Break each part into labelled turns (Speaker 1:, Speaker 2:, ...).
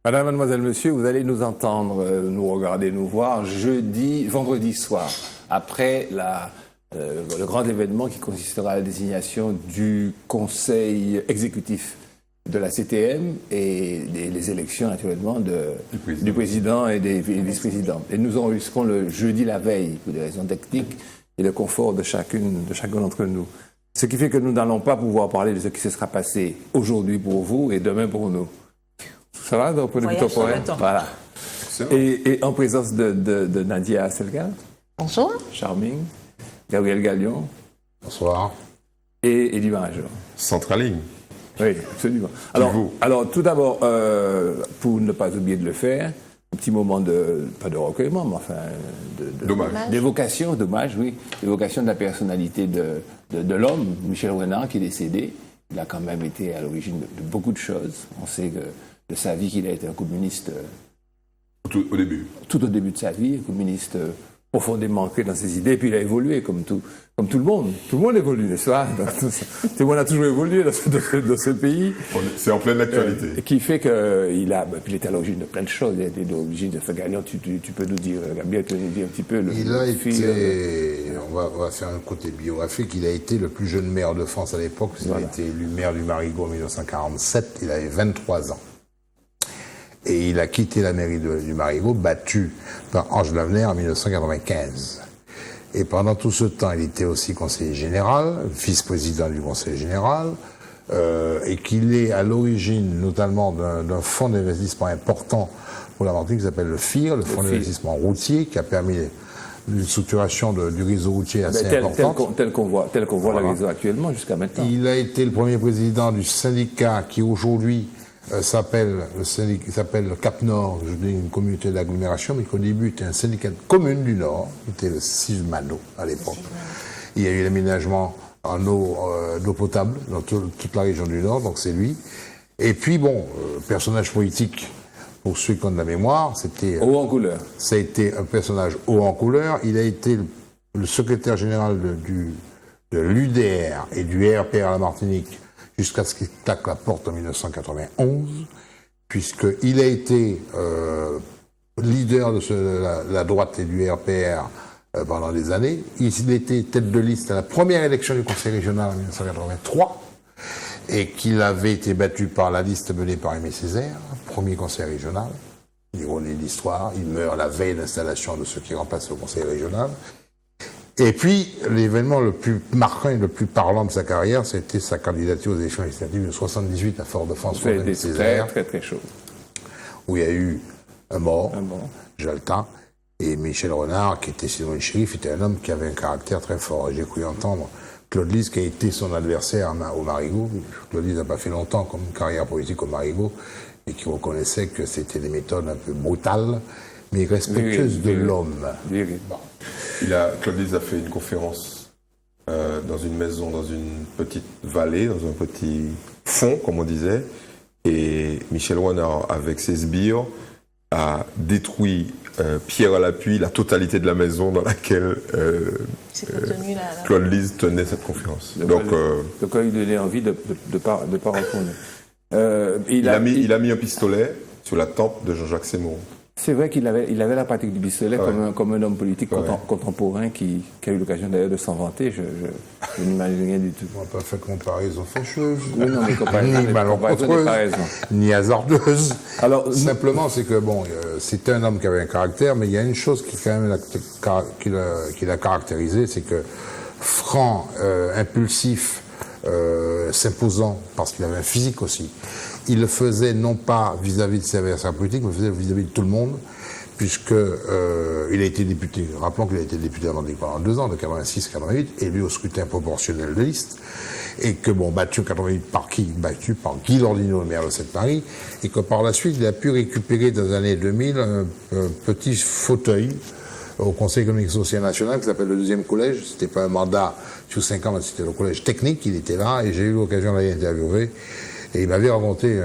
Speaker 1: Madame, mademoiselle, monsieur, vous allez nous entendre, nous regarder, nous voir vendredi soir, après le grand événement qui consistera à la désignation du conseil exécutif de la CTM et les élections, naturellement, du président et des vice-présidents. Et nous enregistrons le jeudi la veille, pour des raisons techniques et le confort de chacun d'entre nous. Ce qui fait que nous n'allons pas pouvoir parler de ce qui se sera passé aujourd'hui pour vous et demain pour nous. Ça va, donc, pour le temporel. Voilà. Et en présence de Nadia Selga.
Speaker 2: Bonjour.
Speaker 1: Charming. Gabriel Gallion.
Speaker 3: Bonsoir.
Speaker 1: Et Eddie Major.
Speaker 4: Centraline.
Speaker 1: Oui, absolument. Alors, tout d'abord, pour ne pas oublier de le faire, un petit moment pas de recueillement, mais enfin, d'évocation, d'hommage, oui, d'évocation de la personnalité de l'homme, Michel Renard, qui est décédé. Il a quand même été à l'origine de beaucoup de choses. On sait que de sa vie qu'il a été un communiste.
Speaker 4: Tout au début.
Speaker 1: Tout au début de sa vie, un communiste profondément ancré dans ses idées. Et puis il a évolué comme tout le monde. Tout le monde évolue, n'est-ce pas? Tout le monde a toujours évolué dans ce pays.
Speaker 4: C'est en pleine actualité.
Speaker 1: Qui fait qu'il était à l'origine de plein de choses. Il a été à l'origine de ce gagnant. Tu peux nous dire, Gabriel, tu peux nous dire un petit peu
Speaker 3: Il a été, on va faire un côté biographique, il a été le plus jeune maire de France à l'époque. Il a été élu maire du Marigot en 1947. Il avait 23 ans. Et il a quitté la mairie du Marigot, battu par Ange Lavener en 1995. Et pendant tout ce temps, il était aussi conseiller général, vice-président du conseil général, et qu'il est à l'origine notamment d'un fonds d'investissement important pour la Martinique qui s'appelle le FIR, le fonds d'investissement routier, qui a permis une structuration du réseau routier assez importante.
Speaker 1: Tel qu'on voit le réseau actuellement jusqu'à maintenant.
Speaker 3: Il a été le premier président du syndicat qui aujourd'hui s'appelle le Cap Nord, je dis une communauté d'agglomération, mais qu'au début était un syndicat de communes du Nord, qui était le Sismano à l'époque. Il y a eu l'aménagement en d'eau potable dans toute la région du Nord, donc c'est lui. Et puis bon, personnage politique, pour ceux qui ont de la mémoire, c'était...
Speaker 1: haut en couleur.
Speaker 3: Ça a été un personnage haut en couleur. Il a été le secrétaire général de l'UDR et du RPR à la Martinique jusqu'à ce qu'il claque la porte en 1991, puisqu'il a été leader de la droite et du RPR pendant des années. Il était tête de liste à la première élection du Conseil régional en 1983, et qu'il avait été battu par la liste menée par Aimé Césaire, premier conseil régional. L'ironie de l'histoire, il meurt la veille d'installation de ceux qui remplacent le conseil régional. Et puis, l'événement le plus marquant et le plus parlant de sa carrière, c'était sa candidature aux élections législatives de 78 à Fort-de-France.
Speaker 1: C'était très, très, très chaud.
Speaker 3: Où il y a eu un mort, Jaltin, et Michel Renard, qui était sinon le shérif, était un homme qui avait un caractère très fort. J'ai cru entendre Claude Lise, qui a été son adversaire au Marigot. Claude Lise n'a pas fait longtemps comme une carrière politique au Marigot, et qui reconnaissait que c'était des méthodes un peu brutales, mais respectueuses de l'homme.
Speaker 4: Claude Lise a fait une conférence dans une maison, dans une petite vallée, dans un petit fond, comme on disait, et Michel Renard, avec ses sbires, a détruit pierre à l'appui la totalité de la maison dans laquelle Claude Lise tenait cette conférence. Donc,
Speaker 1: il donnait envie de pas retourner.
Speaker 4: Il a mis un pistolet sur la tempe de Jean-Jacques Seymour.
Speaker 1: C'est vrai qu'il avait la pratique du pistolet comme un homme politique contemporain qui a eu l'occasion d'ailleurs de s'en vanter. Je n'imagine rien du tout.
Speaker 3: On n'a pas fait comparaison fâcheuse,
Speaker 1: oui, non, mais comparaison,
Speaker 3: ni malencontreuse, ni hasardeuse. Alors, simplement, c'est que bon, c'était un homme qui avait un caractère, mais il y a une chose qui quand même qui l'a caractérisé, c'est que franc, impulsif, s'imposant, parce qu'il avait un physique aussi. Il le faisait non pas vis-à-vis de ses adversaires politiques, mais faisait vis-à-vis de tout le monde, puisque il a été député. Rappelons qu'il a été député à Martinique pendant 2 ans, de 86 à 88, élu au scrutin proportionnel de liste, et que battu en 88 par qui? Battu par Guy Lordino, le maire de Paris, et que par la suite il a pu récupérer dans les années 2000 un petit fauteuil au Conseil économique et social national qui s'appelle le 2e collège. C'était pas un mandat sur 5 ans, mais c'était le collège technique. Il était là, et j'ai eu l'occasion d'aller interviewer. Et il m'avait raconté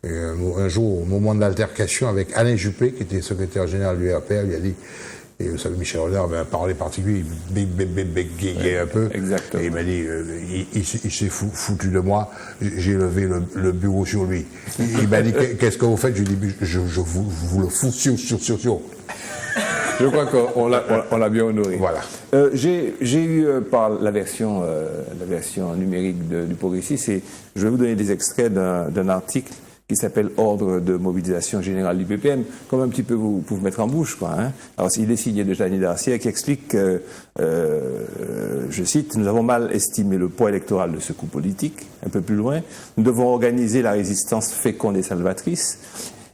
Speaker 3: un jour, au moment de l'altercation avec Alain Juppé, qui était secrétaire général du RPR, il a dit Et vous savez, Michel Renard avait un parler particulier, il bégayait un peu.
Speaker 1: Exactement.
Speaker 3: Et il m'a dit, il s'est foutu de moi, j'ai levé le bureau sur lui. Il m'a dit, qu'est-ce que vous faites? Je lui ai dit, je vous le fous sur.
Speaker 1: Je crois qu'on l'a bien honoré.
Speaker 3: Voilà.
Speaker 1: J'ai eu par la version numérique du Progressiste, je vais vous donner des extraits d'un article qui s'appelle Ordre de mobilisation générale du PPM, comme un petit peu pour vous mettre en bouche, quoi. Hein. Alors, il est signé de Jeannie Darcier qui explique que, je cite, nous avons mal estimé le poids électoral de ce coup politique. Un peu plus loin, nous devons organiser la résistance féconde et salvatrice.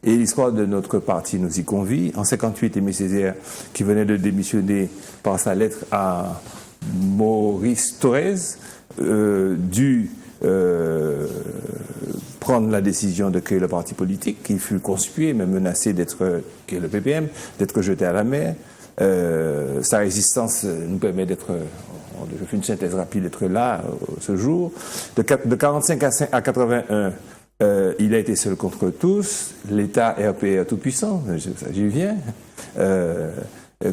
Speaker 1: Et l'histoire de notre parti nous y convie. En 58, Aimé Césaire, qui venait de démissionner par sa lettre à Maurice Thorez, dut prendre la décision de créer le parti politique, qui fut conspué, même menacé qui est le PPM, d'être jeté à la mer. Sa résistance nous permet d'être, je fais une synthèse rapide, d'être là ce jour. De 45 à 81, il a été seul contre tous, l'État RPR tout-puissant, j'y viens,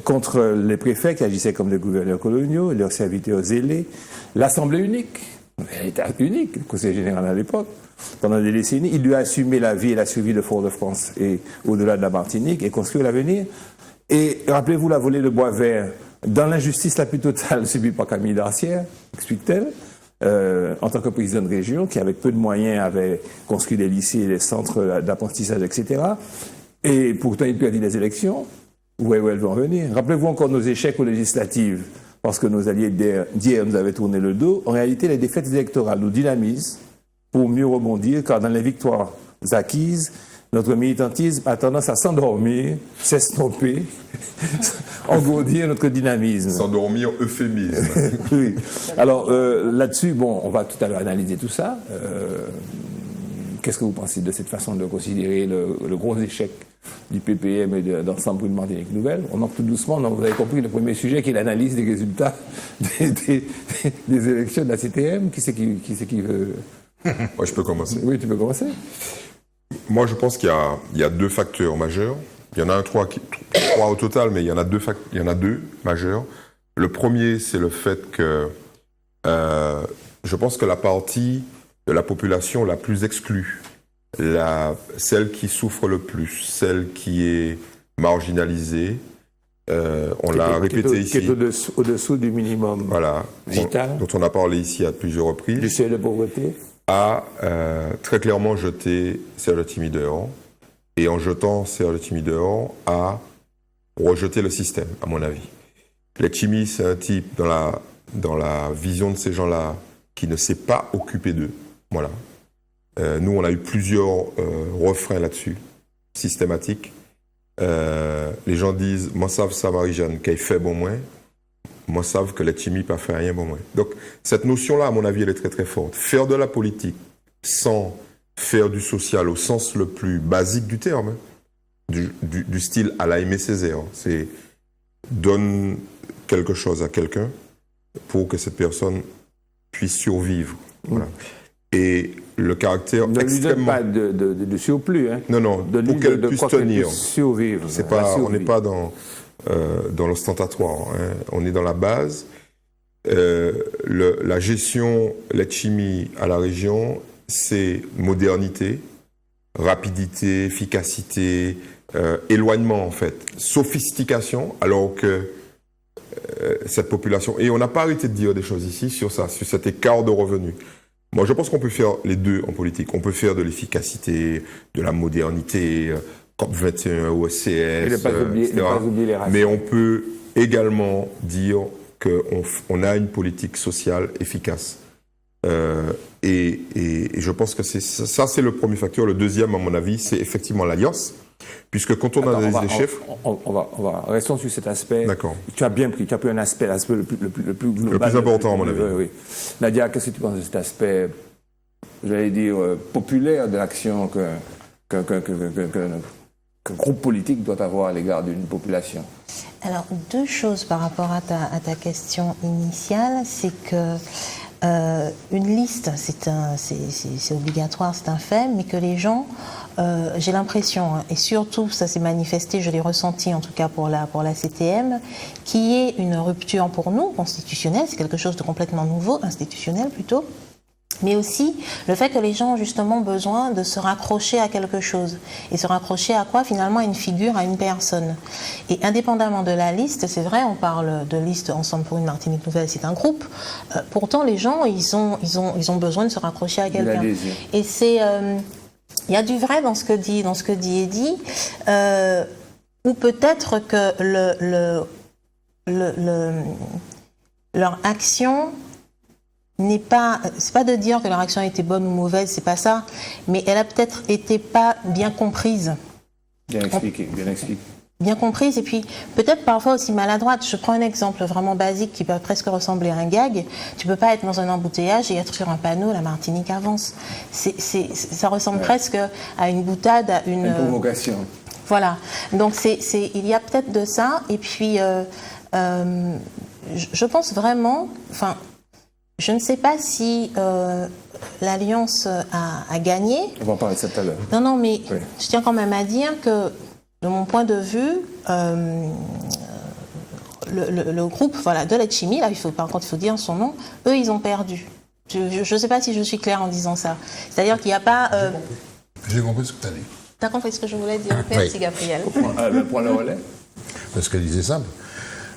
Speaker 1: contre les préfets qui agissaient comme des gouverneurs coloniaux, leurs serviteurs zélés, l'Assemblée unique, l'État unique, le Conseil général à l'époque, pendant des décennies, il lui a assumé la vie et la survie de Fort-de-France et au-delà de la Martinique et construire l'avenir. Et rappelez-vous la volée de bois vert, dans l'injustice la plus totale subie par Camille Darcière, explique-t-elle, en tant que président de région, qui avec peu de moyens avait construit des lycées, des centres d'apprentissage, etc. Et pourtant il perdit les élections. Où elles vont venir? Rappelez-vous encore nos échecs aux législatives, parce que nos alliés d'hier nous avaient tourné le dos. En réalité, les défaites électorales nous dynamisent pour mieux rebondir, car dans les victoires acquises, notre militantisme a tendance à s'endormir, s'estomper, engourdir notre dynamisme.
Speaker 4: S'endormir, euphémisme.
Speaker 1: Oui. Alors là-dessus, bon, on va tout à l'heure analyser tout ça. Qu'est-ce que vous pensez de cette façon de considérer le gros échec du PPM et d'ensemble pour une Martinique nouvelle? On entre tout doucement, donc vous avez compris le premier sujet qui est l'analyse des résultats des élections de la CTM. Qui c'est qui veut...
Speaker 4: Moi, je peux commencer.
Speaker 1: Oui, tu peux commencer.
Speaker 4: Moi, je pense qu'il y a deux facteurs majeurs. Il y en a trois au total, mais il y en a deux majeurs. Le premier, c'est le fait que je pense que la partie de la population la plus exclue, celle qui souffre le plus, celle qui est marginalisée, on l'a répété ici.
Speaker 1: Qui est au-dessous du minimum vital.
Speaker 4: Dont on a parlé ici à plusieurs reprises.
Speaker 1: Du seuil de pauvreté.
Speaker 4: A très clairement jeté Serge Letchimy dehors, et en jetant Serge Letchimy dehors, a rejeté le système, à mon avis. Letchimy, c'est un type dans la vision de ces gens-là qui ne s'est pas occupé d'eux. Voilà. Nous, on a eu plusieurs refrains là-dessus, systématiques. Les gens disent, moi savent ça, Marie-Jeanne, qu'elle fait bon moins. Moi, savent que Letchimy pas fait rien bon moins. Donc, cette notion-là, à mon avis, elle est très très forte. Faire de la politique sans faire du social au sens le plus basique du terme, du style à la Aimé Césaire, c'est donne quelque chose à quelqu'un pour que cette personne puisse survivre. Voilà. Et le caractère
Speaker 1: ne
Speaker 4: extrêmement...
Speaker 1: Ne lui donne pas de surplus. Hein.
Speaker 4: Non, pour qu'elle puisse tenir.
Speaker 1: Survivre.
Speaker 4: On n'est pas dans l'ostentatoire, hein. On est dans la base. La gestion Letchimy à la région, c'est modernité, rapidité, efficacité, éloignement en fait, sophistication, alors que cette population... Et on n'a pas arrêté de dire des choses ici sur ça, sur cet écart de revenus. Moi, je pense qu'on peut faire les deux en politique. On peut faire de l'efficacité, de la modernité, COP21, OSCS, etc. Mais on peut également dire qu'on a une politique sociale efficace. Et je pense que ça, c'est le premier facteur. Le deuxième, à mon avis, c'est effectivement l'alliance. Puisque quand on a des chefs...
Speaker 1: Restons sur cet aspect.
Speaker 4: D'accord.
Speaker 1: Tu as bien pris, tu as pris un aspect le plus global.
Speaker 4: Le plus important, à mon avis.
Speaker 1: Oui. Nadia, qu'est-ce que tu penses de cet aspect, j'allais dire, populaire de l'action qu'un groupe politique doit avoir à l'égard d'une population?
Speaker 2: Alors, deux choses par rapport à ta question initiale, c'est que une liste, c'est obligatoire, c'est un fait, mais que les gens, j'ai l'impression, et surtout ça s'est manifesté, je l'ai ressenti en tout cas pour la CTM, qui est une rupture pour nous, constitutionnelle, c'est quelque chose de complètement nouveau, institutionnel plutôt, mais aussi le fait que les gens ont justement besoin de se raccrocher à quelque chose. Et se raccrocher à quoi? Finalement, à une figure, à une personne. Et indépendamment de la liste, c'est vrai, on parle de liste Ensemble pour une Martinique Nouvelle, c'est un groupe. Pourtant, les gens, ils ont besoin de se raccrocher à quelqu'un. Et c'est... il y a du vrai dans ce que dit Eddy, ou peut-être que leur action... c'est pas de dire que leur action a été bonne ou mauvaise, c'est pas ça, mais elle a peut-être été pas bien comprise.
Speaker 1: Bien expliqué.
Speaker 2: Bien comprise, et puis peut-être parfois aussi maladroite. Je prends un exemple vraiment basique qui peut presque ressembler à un gag. Tu peux pas être dans un embouteillage et être sur un panneau, la Martinique avance. Ça ressemble presque à une boutade, à une
Speaker 1: provocation.
Speaker 2: Voilà. Donc il y a peut-être de ça, et puis je pense vraiment, enfin, je ne sais pas si l'Alliance a gagné.
Speaker 1: On va en parler de ça tout à l'heure.
Speaker 2: Non, mais oui. Je tiens quand même à dire que, de mon point de vue, le groupe de l'Etchimi, là, par contre, il faut dire son nom, eux, ils ont perdu. Je ne sais pas si je suis claire en disant ça. C'est-à-dire qu'il n'y a pas...
Speaker 3: J'ai compris ce que tu as dit.
Speaker 2: Tu as compris ce que je voulais dire? Merci, oui. Gabriel.
Speaker 1: Prends le relais.
Speaker 3: Parce qu'elle disait simple.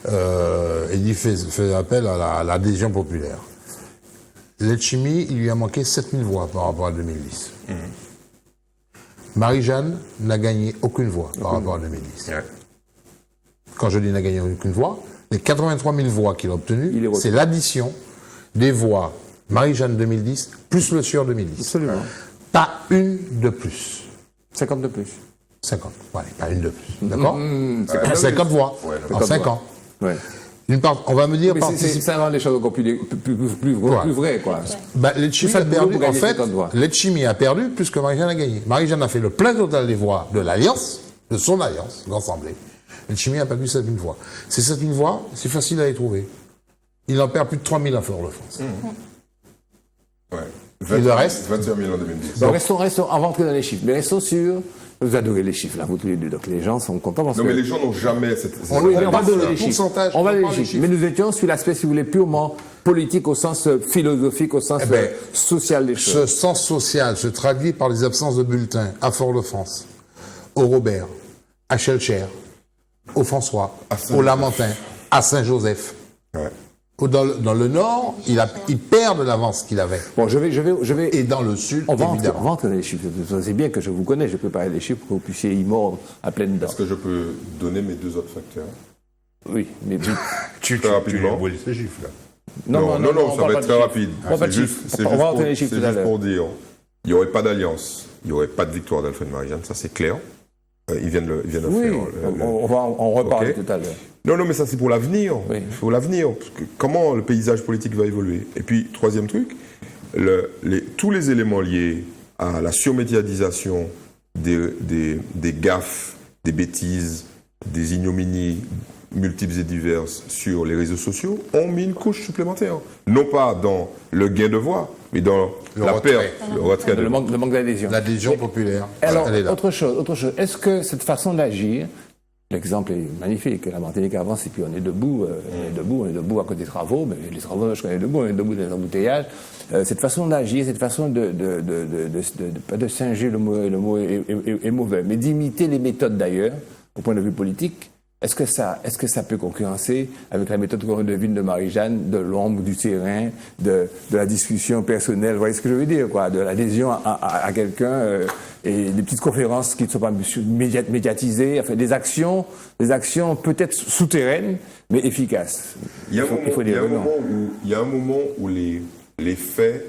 Speaker 3: Il fait appel à l'adhésion populaire. L'Etchimi, il lui a manqué 7000 voix par rapport à 2010. Mmh. Marie-Jeanne n'a gagné aucune voix par rapport à 2010. Ouais. Quand je dis n'a gagné aucune voix, les 83 000 voix qu'il a obtenues, c'est l'addition des voix Marie-Jeanne 2010 plus le Sieur 2010.
Speaker 1: Absolument.
Speaker 3: Pas une de plus.
Speaker 1: 50 de plus.
Speaker 3: 50, ouais, pas une de plus. D'accord 50 voix en 5 ans. Ouais. On va me dire...
Speaker 1: Ça rend les choses encore plus vraies, quoi.
Speaker 3: Bah, l'Etchimi a perdu, en fait, l'Etchimi a perdu plus que Marie-Jeanne a gagné. Marie-Jeanne a fait le plein total des voix de l'Alliance, de son Alliance, l'Assemblée. L'Etchimi a perdu 7000 voix. Ces 7000 voix, c'est facile à les trouver. Il en perd plus de 3000 à Fort-de-France.
Speaker 4: Ouais.
Speaker 3: Et le reste
Speaker 4: 21 000 en 2010.
Speaker 1: Donc restons, avant d'entrer dans les chiffres, mais restons sur... Vous adorez les chiffres, là, vous tous les deux, donc les gens sont contents parce
Speaker 4: que... mais les gens n'ont jamais cette...
Speaker 1: On va donner les chiffres. On va donner les chiffres. Mais nous étions sur l'aspect, si vous voulez, purement politique, au sens philosophique, au sens social des choses.
Speaker 3: Ce sens social se traduit par les absences de bulletins à Fort-de-France, au Robert, à Schellcher, au François, au Lamentin, à Saint-Joseph. Ouais. Dans le nord, il perd de l'avance qu'il avait.
Speaker 1: Bon, je vais.
Speaker 3: Et dans le sud, évidemment.
Speaker 1: On va entrer dans les chiffres. C'est bien que je vous connais, je peux parler des chiffres pour que vous puissiez y mordre à pleine dents.
Speaker 4: Est-ce que je peux donner mes deux autres facteurs?
Speaker 1: Oui, mais
Speaker 4: tu rapidement.
Speaker 3: Ces chiffres là.
Speaker 4: Non, ça va être très rapide.
Speaker 1: C'est juste
Speaker 4: pour dire, il n'y aurait pas d'alliance, il n'y aurait pas de victoire d'Alfred Marie-Jeanne, ça c'est clair. Ils viennent de faire.
Speaker 1: On va en reparler tout à l'heure.
Speaker 4: Non, mais ça c'est pour l'avenir. Oui. Pour l'avenir. Comment le paysage politique va évoluer. Et puis, troisième truc, tous les éléments liés à la surmédiatisation des gaffes, des bêtises, des ignominies multiples et diverses sur les réseaux sociaux ont mis une couche supplémentaire. Non pas dans le gain de voix, mais dans le retrait.
Speaker 1: Le manque d'adhésion.
Speaker 3: L'adhésion populaire.
Speaker 1: Alors, autre chose. Est-ce que cette façon d'agir, l'exemple est magnifique, la Martinique avance et puis on est debout à côté des travaux, mais les travaux, je connais debout, on est debout dans les embouteillages. Cette façon d'agir, cette façon pas de singer, le mot est mauvais, mais d'imiter les méthodes d'ailleurs, au point de vue politique. Est-ce que ça peut concurrencer avec la méthode qu'on devine de Marie-Jeanne, de l'ombre, du terrain, de la discussion personnelle, vous voyez ce que je veux dire, quoi, de l'adhésion à quelqu'un, et des petites conférences qui ne sont pas médiatisées, enfin, des actions peut-être souterraines, mais efficaces.
Speaker 4: Il y a un moment où les faits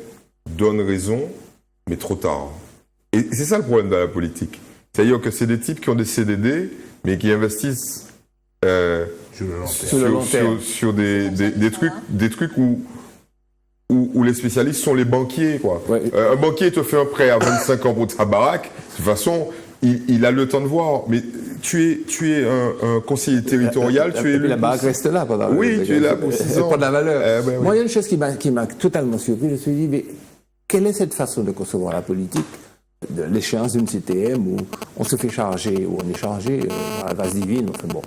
Speaker 4: donnent raison, mais trop tard. Et c'est ça le problème de la politique. C'est-à-dire que c'est des types qui ont des CDD, mais qui investissent sur des trucs où les spécialistes sont les banquiers, quoi. Ouais. Un banquier te fait un prêt à 25 ans pour ta baraque. De toute façon, il a le temps de voir. Mais tu es un conseiller territorial, tu es élu.
Speaker 1: La baraque reste là pendant.
Speaker 4: Oui, tu es là pour 6 ans.
Speaker 1: Pour de la valeur.
Speaker 4: Oui.
Speaker 1: Moi, il y a une chose qui m'a totalement surpris. Je me suis dit, mais quelle est cette façon de concevoir la politique, de l'échéance d'une CTM où on se fait charger, où on est chargé par la grâce divine, enfin bon,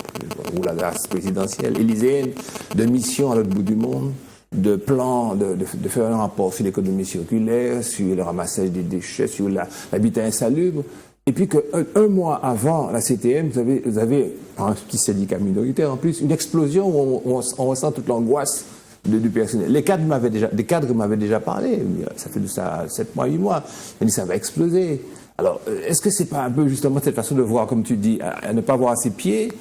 Speaker 1: ou la grâce présidentielle, élyséenne, de missions à l'autre bout du monde, de plans, de faire un rapport sur l'économie circulaire, sur le ramassage des déchets, sur l'habitat insalubre. Et puis qu'un mois avant la CTM, vous avez un petit syndicat minoritaire en plus, une explosion où on ressent toute l'angoisse du personnel. Des cadres m'avaient déjà parlé, ça fait de ça 7 mois, 8 mois. Ils ont dit ça va exploser. Alors, est-ce que c'est pas un peu justement cette façon de voir, comme tu dis, à ne pas voir à ses pieds?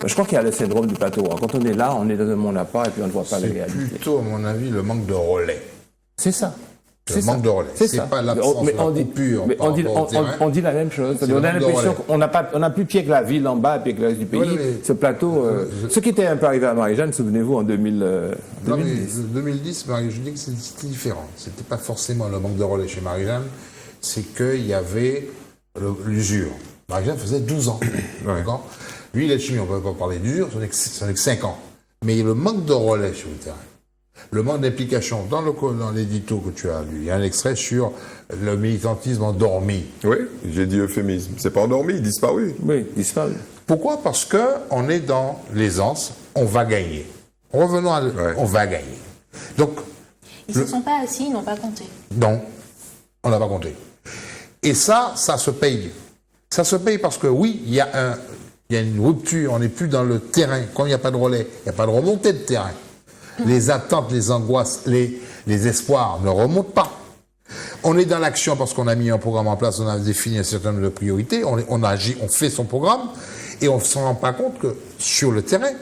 Speaker 1: Je crois qu'il y a le syndrome du plateau. Quand on est là, on est dans un monde à part et puis on ne voit pas la réalité.
Speaker 3: C'est plutôt, à mon avis, le manque de relais.
Speaker 1: C'est ça.
Speaker 3: Le manque de relais. C'est pas l'absence de la coupure.
Speaker 1: Mais on dit la même chose. On a l'impression qu'on n'a plus pied que la ville en bas, pied que le reste du pays. Oui, ce plateau, ce qui était un peu arrivé à Marie-Jeanne, souvenez-vous, en 2010.
Speaker 3: 2010, je dis que c'était différent. C'était pas forcément le manque de relais chez Marie-Jeanne, c'est qu'il y avait l'usure. Marie-Jeanne faisait 12 ans. D'accord. Lui, il est chimie, on ne peut pas parler d'usure, ce n'est que 5 ans. Mais le manque de relais sur le terrain, le manque d'implication. Dans l'édito que tu as lu, il y a un extrait sur le militantisme endormi.
Speaker 4: Oui, j'ai dit euphémisme. C'est pas endormi, disparu.
Speaker 1: Oui, disparu.
Speaker 3: Pourquoi? Parce qu'on est dans l'aisance, on va gagner. Revenons à on va gagner. Donc,
Speaker 2: ils ne se sont pas assis, ils n'ont pas compté.
Speaker 3: Non, on n'a pas compté. Et ça se paye. Ça se paye parce que oui, il y a une rupture, on n'est plus dans le terrain. Quand il n'y a pas de relais, il n'y a pas de remontée de terrain. Les attentes, les angoisses, les espoirs ne remontent pas. On est dans l'action parce qu'on a mis un programme en place, on a défini un certain nombre de priorités, on agit, on fait son programme, et on ne se rend pas compte que sur le terrain,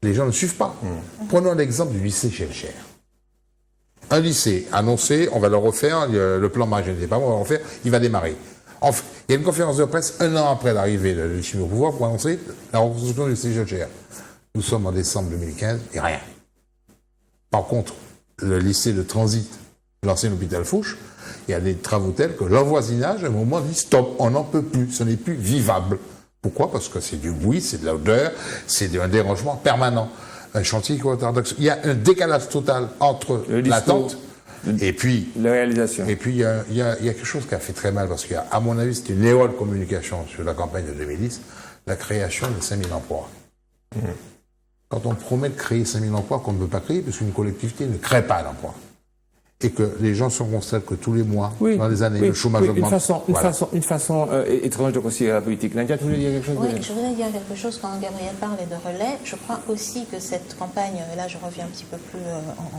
Speaker 3: les gens ne suivent pas. Prenons l'exemple du lycée Schellcher. Un lycée annoncé, on va le refaire, le plan Marie-Jeanne n'était pas bon, on va le refaire, il va démarrer. Enfin, il y a une conférence de presse 1 an après l'arrivée de Chimie au pouvoir pour annoncer la reconstruction du lycée Schellcher. Nous sommes en décembre 2015 et rien. Par contre, le lycée de transit, l'ancien hôpital Fouche, il y a des travaux tels que leur voisinage, à un moment, dit stop, on n'en peut plus, ce n'est plus vivable. Pourquoi? Parce que c'est du bruit, c'est de l'odeur, c'est un dérangement permanent. Un chantier qui retarde. Il y a un décalage total entre l'attente et puis
Speaker 1: la réalisation.
Speaker 3: Et puis il y a quelque chose qui a fait très mal, parce qu'à mon avis, c'était une erreur de communication sur la campagne de 2010, la création de 5000 emplois. Quand on promet de créer 5000 emplois qu'on ne peut pas créer, parce qu'une collectivité ne crée pas d'emplois. Et que les gens se constatent que tous les mois, dans les années, le chômage augmente.
Speaker 1: Une façon étrange de considérer la politique. Nadia, tu voulais dire quelque chose?
Speaker 2: Oui, je voulais dire quelque chose quand Gabriel parlait de relais. Je crois aussi que cette campagne, là je reviens un petit peu plus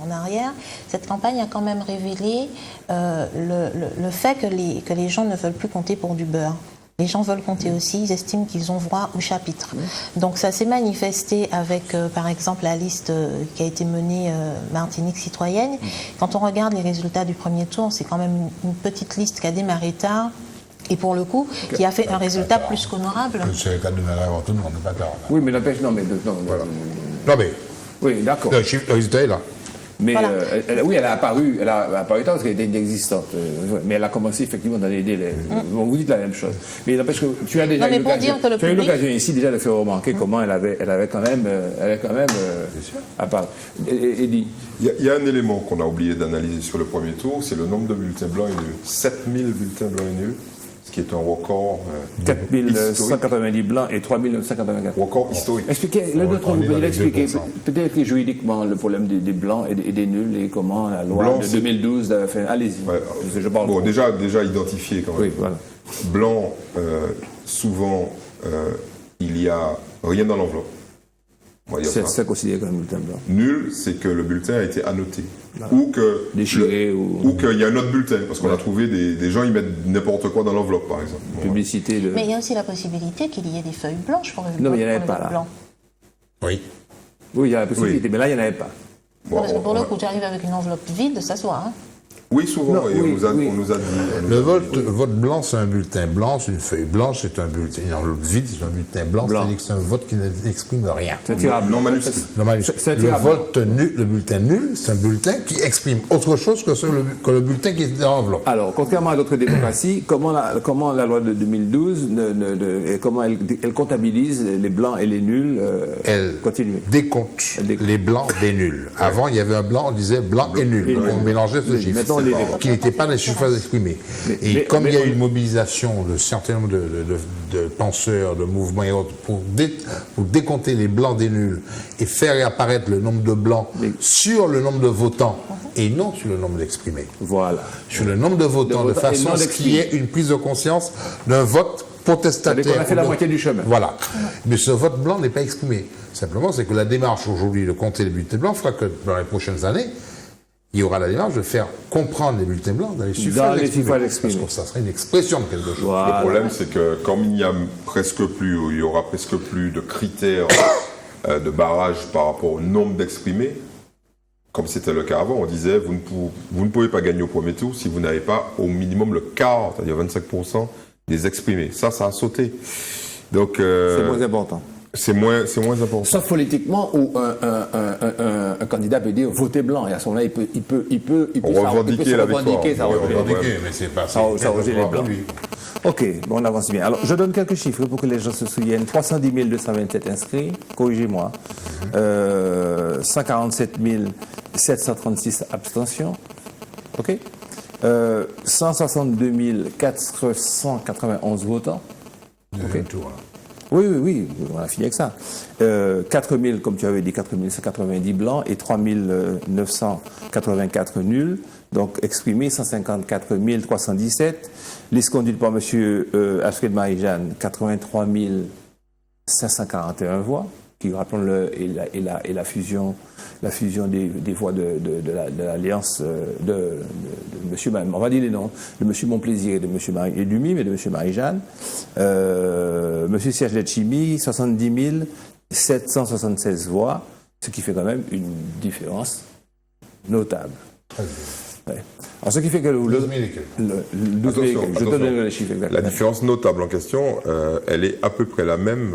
Speaker 2: en arrière, cette campagne a quand même révélé le fait que les gens ne veulent plus compter pour du beurre. Les gens veulent compter aussi, ils estiment qu'ils ont voix au chapitre. Donc ça s'est manifesté avec, par exemple, la liste qui a été menée Martinique citoyenne. Quand on regarde les résultats du premier tour, c'est quand même une petite liste qui a démarré tard et pour le coup, qui a fait un résultat plus qu'honorable.
Speaker 3: C'est le cas de Nala avant tout le monde, n'est pas tard.
Speaker 1: Oui, mais n'empêche,
Speaker 3: voilà. Non mais...
Speaker 1: Oui, d'accord.
Speaker 3: Le résultat est là.
Speaker 1: Mais
Speaker 2: voilà.
Speaker 1: Elle a apparu tard parce qu'elle était inexistante. Mais elle a commencé effectivement dans les délais. Bon, vous dites la même chose. Mais n'empêche que tu as déjà eu l'occasion ici déjà de faire remarquer comment elle avait quand même apparu. Eddie.
Speaker 4: Il y a un élément qu'on a oublié d'analyser sur le premier tour, c'est le nombre de bulletins blancs et nuls. 7000 bulletins blancs et nuls, ce qui est un record
Speaker 1: 4190 blancs et 3984.
Speaker 4: Record historique.
Speaker 1: Expliquez, l'un d'entre vous peut expliquer peut-être juridiquement le problème des blancs et des nuls et comment la loi
Speaker 4: blanc,
Speaker 1: de 2012 a fait. Allez-y.
Speaker 4: Ouais,
Speaker 1: je parle
Speaker 4: bon, déjà identifié quand même.
Speaker 1: Oui, voilà.
Speaker 4: Blanc, souvent, il n'y a rien dans l'enveloppe.
Speaker 1: C'est ça considéré comme un bulletin blanc.
Speaker 4: Nul, c'est que le bulletin a été annoté. Voilà. Ou que
Speaker 1: déchiré
Speaker 4: ou qu'il y a un autre bulletin, parce qu'on a trouvé des gens, ils mettent n'importe quoi dans l'enveloppe, par exemple.
Speaker 1: Publicité de...
Speaker 2: Mais il y a aussi la possibilité qu'il y ait des feuilles blanches pour le
Speaker 1: Non, mais il n'y en avait pas là.
Speaker 2: Blanc.
Speaker 3: Oui.
Speaker 1: Oui, il y a la possibilité, mais là, il n'y en avait pas.
Speaker 2: Bon, parce que pour le coup, tu arrives avec une enveloppe vide, ça se voit. Hein.
Speaker 4: Oui, souvent,
Speaker 1: Non,
Speaker 4: et
Speaker 1: oui,
Speaker 4: on nous a dit...
Speaker 3: Le vote blanc, c'est un bulletin blanc, c'est une feuille blanche, c'est un bulletin. Enveloppe vide, c'est un bulletin blanc, c'est-à-dire que c'est un vote qui n'exprime rien.
Speaker 1: C'est tirable.
Speaker 4: Non manuscrit.
Speaker 3: Le bulletin nul, c'est un bulletin qui exprime autre chose que le bulletin qui est dans l'enveloppe.
Speaker 1: Alors, contrairement à d'autres démocraties, comment la loi de 2012, comment elle comptabilise les blancs et les nuls
Speaker 3: Elle décompte les blancs des nuls. Avant, il y avait un blanc, on disait blanc et nul. On mélangeait ce chiffre.
Speaker 1: Maintenant,
Speaker 3: Qui n'étaient pas les suffrages exprimés. Et comme il y a eu une mobilisation de certains nombres de penseurs, de mouvements et autres, pour décompter les blancs des nuls et faire réapparaître le nombre de blancs sur le nombre de votants et non sur le nombre d'exprimés.
Speaker 1: Voilà.
Speaker 3: Sur le nombre de votants, de façon à ce qu'il y ait une prise de conscience d'un vote protestataire.
Speaker 1: On a fait la moitié du chemin.
Speaker 3: Voilà. Mais ce vote blanc n'est pas exprimé. Simplement, c'est que la démarche aujourd'hui de compter les bulletins blancs fera que dans les prochaines années, il y aura la démarche de faire comprendre les bulletins blancs dans les suffrages exprimés. Parce que ça serait une expression de quelque chose.
Speaker 4: Voilà. Le problème, c'est que comme il n'y a presque plus, ou il y aura presque plus de critères de barrage par rapport au nombre d'exprimés, comme c'était le cas avant, on disait vous ne pouvez pas gagner au premier tour si vous n'avez pas au minimum le quart, c'est-à-dire 25% des exprimés. Ça a sauté. Donc
Speaker 1: c'est moins important.
Speaker 4: C'est moins important.
Speaker 1: Sauf politiquement, où un candidat peut dire voter blanc, et à ce moment-là, il peut
Speaker 4: revendiquer la victoire.
Speaker 3: Mais c'est pas ça.
Speaker 1: Ça les blancs. Ok, bon, on avance bien. Alors, je donne quelques chiffres pour que les gens se souviennent. 310 227 inscrits, corrigez-moi. 147 736 abstentions. Ok. 162 491 votants.
Speaker 3: Deuxième tour, là.
Speaker 1: Oui, on a fini avec ça. 4 000, comme tu avais dit, 4 190 blancs et 3 984 nuls. Donc, exprimés, 154 317. Liste conduite par M. Alfred Marie-Jeanne, 83 541 voix, qui, rappelons-le, est la fusion des voix de l'alliance de M. On va dire les noms, de M. Monplaisir et de M. Dumi, mais de M. Marie-Jeanne. M. Serge Letchimy, 70 776 voix, ce qui fait quand même une différence notable.
Speaker 3: Très bien.
Speaker 1: Ouais. Alors, ce qui fait que 12 000 et quelques. Je te donne les chiffres exactement.
Speaker 4: La différence notable en question, elle est à peu près la même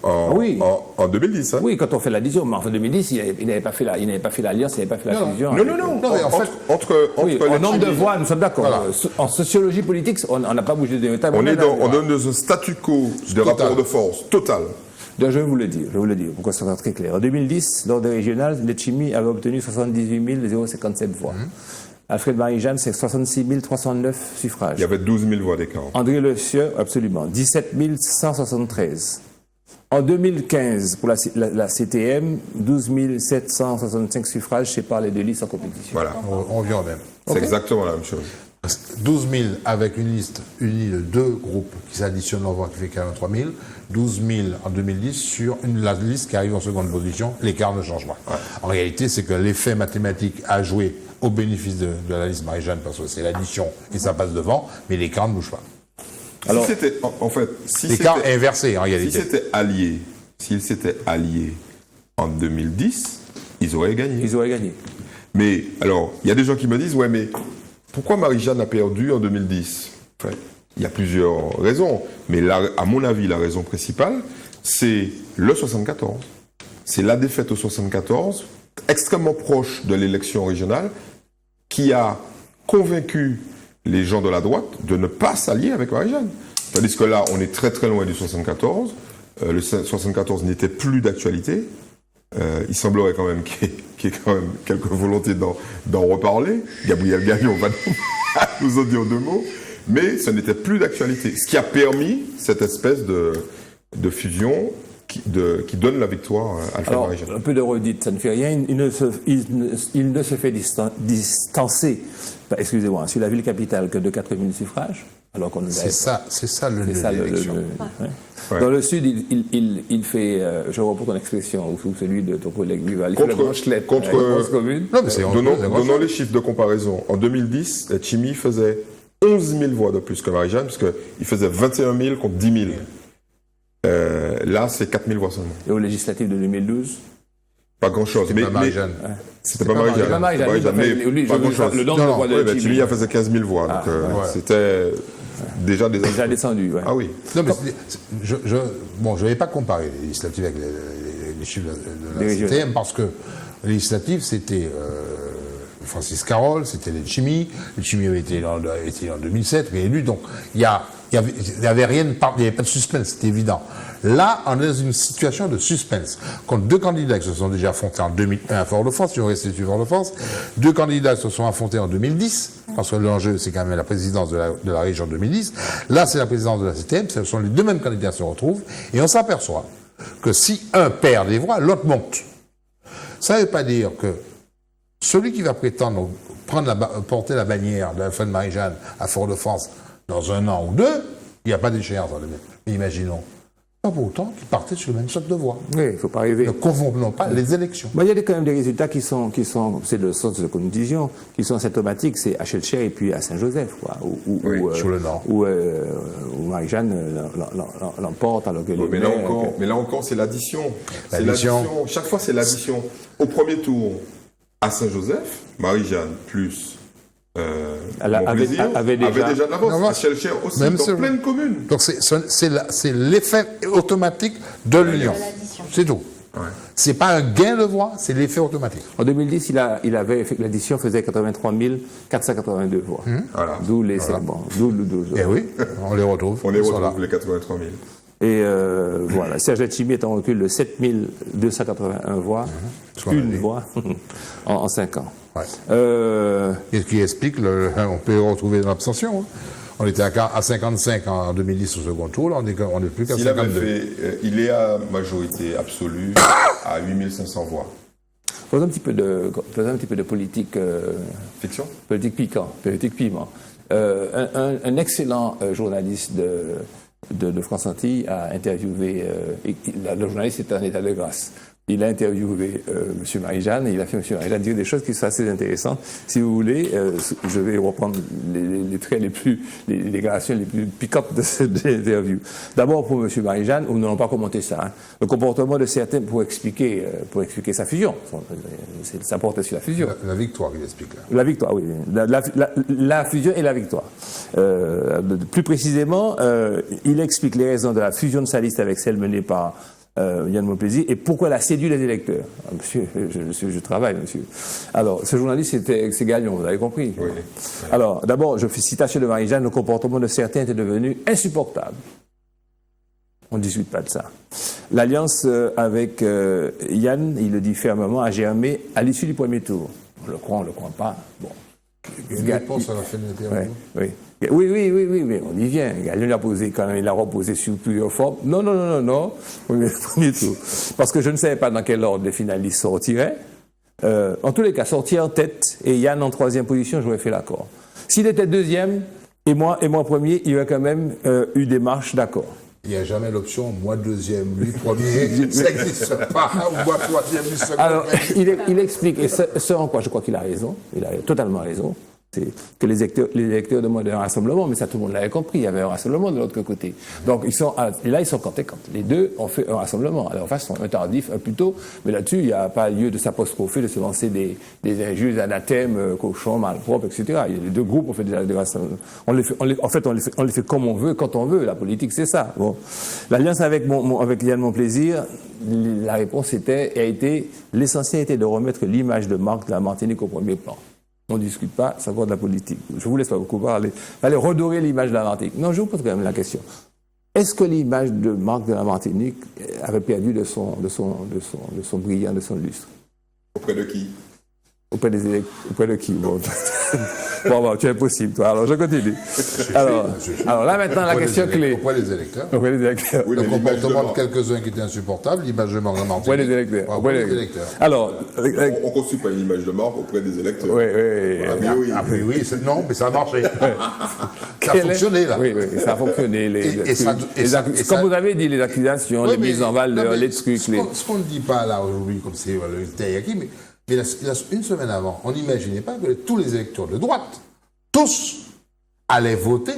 Speaker 4: en 2010. Hein.
Speaker 1: Oui, quand on fait l'addition, mais en 2010, il n'avait pas fait l'alliance, il n'avait pas fait la fusion.
Speaker 4: Non, mais en fait,
Speaker 1: en nombre de voix, nous sommes d'accord. Voilà. En sociologie politique, on n'a pas bougé de table.
Speaker 4: On est dans un statu quo de rapport de force total.
Speaker 1: Donc, je vais vous le dire, pourquoi ça sera très clair. En 2010, lors des régionales, Letchimy avait obtenu 78 057 voix. Alfred Marie-Jeanne, c'est 66 309 suffrages.
Speaker 4: Il y avait 12 000 voix d'écart.
Speaker 1: André Le Sieur, absolument, 17 173. En 2015, pour la CTM, 12 765 suffrages séparent les deux listes en compétition.
Speaker 4: Voilà.
Speaker 3: On vient au même.
Speaker 4: C'est exactement la même chose.
Speaker 3: 12 000 avec une liste unie de deux groupes qui s'additionnent en voix qui fait 43 000. 12 000 en 2010 sur la liste qui arrive en seconde position. L'écart ne change pas. Ouais. En réalité, c'est que l'effet mathématique a joué au bénéfice de la liste Marie-Jeanne parce que c'est l'addition et ça passe devant, mais l'écart ne bouge pas.
Speaker 4: Alors,
Speaker 3: l'écart est inversé en réalité.
Speaker 4: S'ils s'étaient alliés en 2010, ils auraient gagné. Mais alors, il y a des gens qui me disent, ouais, mais pourquoi Marie-Jeanne a perdu en 2010 ? Enfin, il y a plusieurs raisons, mais à mon avis, la raison principale, c'est le 74. C'est la défaite au 74, extrêmement proche de l'élection régionale, qui a convaincu les gens de la droite de ne pas s'allier avec Marie-Jeanne. Tandis que là, on est très très loin du 74. Le 74 n'était plus d'actualité. Il semblerait quand même qu'il y ait quand même quelques volontés d'en reparler. Gabriel Gagnon va nous en dire deux mots. Mais ce n'était plus d'actualité. Ce qui a permis cette espèce de fusion qui donne la victoire à Alfred Marie-Jeanne.
Speaker 1: Un peu de redite, ça ne fait rien. Il ne se fait distancer, excusez-moi, sur la ville capitale que de 4 000 suffrages. Alors qu'on
Speaker 3: c'est ça le nœud de l'élection.
Speaker 1: Ouais. Dans le Sud, il fait, je reprends ton expression, ou celui de ton collègue Vival, il fait la branchelette contre commune.
Speaker 4: Donnons les chiffres de comparaison. En 2010, Letchimy faisait 11 000 voix de plus que Marie-Jeanne, puisqu'il faisait 21 000 contre 10 000. Là, c'est 4 000 voix seulement.
Speaker 1: Et aux législatives de 2012 ?
Speaker 4: Pas grand-chose.
Speaker 3: C'était pas Marie-Jeanne.
Speaker 4: C'était pas Marie-Jeanne.
Speaker 1: Pas Marie-Jeanne,
Speaker 4: mais pas grand-chose.
Speaker 1: le nombre de voix de
Speaker 4: Chimie
Speaker 1: Chimie.
Speaker 4: faisait 15 000 voix. Donc, c'était déjà des...
Speaker 1: Déjà descendu, ouais.
Speaker 4: Ah oui.
Speaker 3: Non, mais je vais pas comparer les législatives avec les chiffres de la CTM, parce que les législatives, c'était Francis Carole, c'était les Chimie avait été en 2007, réélu, donc il y avait rien de il n'y avait pas de suspense, c'était évident. Là, on est dans une situation de suspense. Contre deux candidats qui se sont déjà affrontés en 2001 à Fort-de-France, si on restitue Fort-de-France, deux candidats qui se sont affrontés en 2010, parce que l'enjeu, c'est quand même la présidence de la région 2010. Là, c'est la présidence de la CTM, ce sont les deux mêmes candidats qui se retrouvent, et on s'aperçoit que si un perd des voix, l'autre monte. Ça ne veut pas dire que celui qui va prétendre porter la bannière de la fin de Marie-Jeanne à Fort-de-France dans 1 an ou 2, il n'y a pas d'échéance dans le même. Mais imaginons. Pas pour autant qu'ils partaient sur le même sorte de voie.
Speaker 1: Oui, il ne faut pas rêver.
Speaker 3: Ne confondons pas les élections.
Speaker 1: Il y a quand même des résultats qui sont c'est le sens de conclusion, qui sont symptomatiques. C'est à Chelcher et puis à Saint-Joseph, quoi.
Speaker 3: Sur le Nord.
Speaker 1: Où Marie-Jeanne l'emporte alors que les
Speaker 4: mais là encore, c'est l'addition.
Speaker 3: L'addition.
Speaker 4: Chaque fois, c'est l'addition. Au premier tour, à Saint-Joseph, Marie-Jeanne plus avait déjà de l'avance. À Chelcher aussi, dans plein de communes.
Speaker 3: Donc c'est l'effet automatique de l'union. C'est tout. Ouais. C'est pas un gain de voix, c'est l'effet automatique.
Speaker 1: En 2010, l'addition faisait 83 482 voix.
Speaker 4: Voilà.
Speaker 1: D'où les segments. D'où le 12.
Speaker 3: Eh oui, on les retrouve.
Speaker 4: On les retrouve, les 83 000.
Speaker 1: Et voilà, Serge Letchimy est en recul de 7 281 voix, une voix, en 5 ans.
Speaker 3: Ouais. Et ce qui explique, on peut le retrouver dans l'abstention. Hein. On était à 55 en 2010 au second tour, là on n'est plus qu'à 52.
Speaker 4: Il est à majorité absolue à 8500 voix.
Speaker 1: Faisons un petit peu de politique...
Speaker 4: Fiction ?
Speaker 1: Politique piquant, politique piment. Un excellent journaliste de France Antilles a interviewé... le journaliste est en état de grâce. Il a interviewé M. Marie-Jeanne et il a fait M. Marie-Jeanne dire des choses qui sont assez intéressantes. Si vous voulez, je vais reprendre les traits les déclarations les plus piquantes de cette interview. D'abord, pour M. Marie-Jeanne, nous n'allons pas commenter ça. Hein. Le comportement de certains pour expliquer sa fusion. Ça porte sur la fusion.
Speaker 3: La victoire, il explique là.
Speaker 1: La victoire, oui. La fusion et la victoire. Plus précisément, il explique les raisons de la fusion de sa liste avec celle menée par Yann Monplaisir, et pourquoi elle a séduit les électeurs. Monsieur, je travaille, monsieur. Alors, ce journaliste, c'est Gagnon, vous avez compris.
Speaker 4: Oui.
Speaker 1: Alors, d'abord, je fais citation de Marie-Jeanne, le comportement de certains était devenu insupportable. On ne discute pas de ça. L'alliance avec Yann, il le dit fermement, a germé à l'issue du premier tour. On le croit, on ne le croit pas. Bon.
Speaker 3: Une réponse à la fin de l'interview.
Speaker 1: Oui, on y vient. Gagnon l'a posé quand même, il l'a reposé sur plusieurs formes. Non, premier tour. Parce que je ne savais pas dans quel ordre les finalistes sortiraient. En tous les cas, sortir en tête et Yann en 3e position, j'aurais fait l'accord. S'il était 2e et moi premier, il y aurait quand même eu des marches d'accord.
Speaker 3: Il n'y a jamais l'option moi 2e, lui 1er, ça n'existe pas, ou moi 3e, lui 2e.
Speaker 1: Alors, il explique, et ce en quoi je crois qu'il a raison, il a totalement raison, c'est que les électeurs demandaient un rassemblement, mais ça tout le monde l'avait compris, il y avait un rassemblement de l'autre côté. Donc ils sont comptés quand les deux ont fait un rassemblement. Alors façon, un tardif, un plus tôt, mais là-dessus, il n'y a pas lieu de s'apostropher, de se lancer des injures, anathèmes, cochons, malpropres, etc. Les deux groupes ont fait des rassemblements. On les fait comme on veut, quand on veut. La politique, c'est ça. Bon. L'alliance avec Yann Monplaisir, la réponse a été l'essentiel était de remettre l'image de marque de la Martinique au premier plan. On ne discute pas, ça va de la politique. Je vous laisse pas beaucoup parler. Allez redorer l'image de la Martinique. Non, je vous pose quand même la question. Est-ce que l'image de marque de la Martinique avait perdu de son brillant, de son lustre?
Speaker 4: Auprès de qui?
Speaker 1: Auprès de qui? Bon, tu es impossible, toi. Alors, je continue. Alors là, maintenant, la question clé.
Speaker 3: Auprès des électeurs.
Speaker 1: Auprès des électeurs.
Speaker 3: Oui, le comportement de quelques-uns qui était insupportable, l'image de marque de la Martinique.
Speaker 1: Auprès des électeurs. Auprès des électeurs. Alors.
Speaker 4: On ne construit pas une image de marque auprès des électeurs.
Speaker 1: Oui.
Speaker 3: Après, oui, non, mais ça a marché. Ça a fonctionné, là.
Speaker 1: Oui, ça a fonctionné. Comme vous avez dit, les accusations, les mises en valeur, les trucs.
Speaker 3: Ce qu'on ne dit pas là aujourd'hui, comme c'est le Taïaki, mais une semaine avant, on n'imaginait pas que tous les électeurs de droite, tous, allaient voter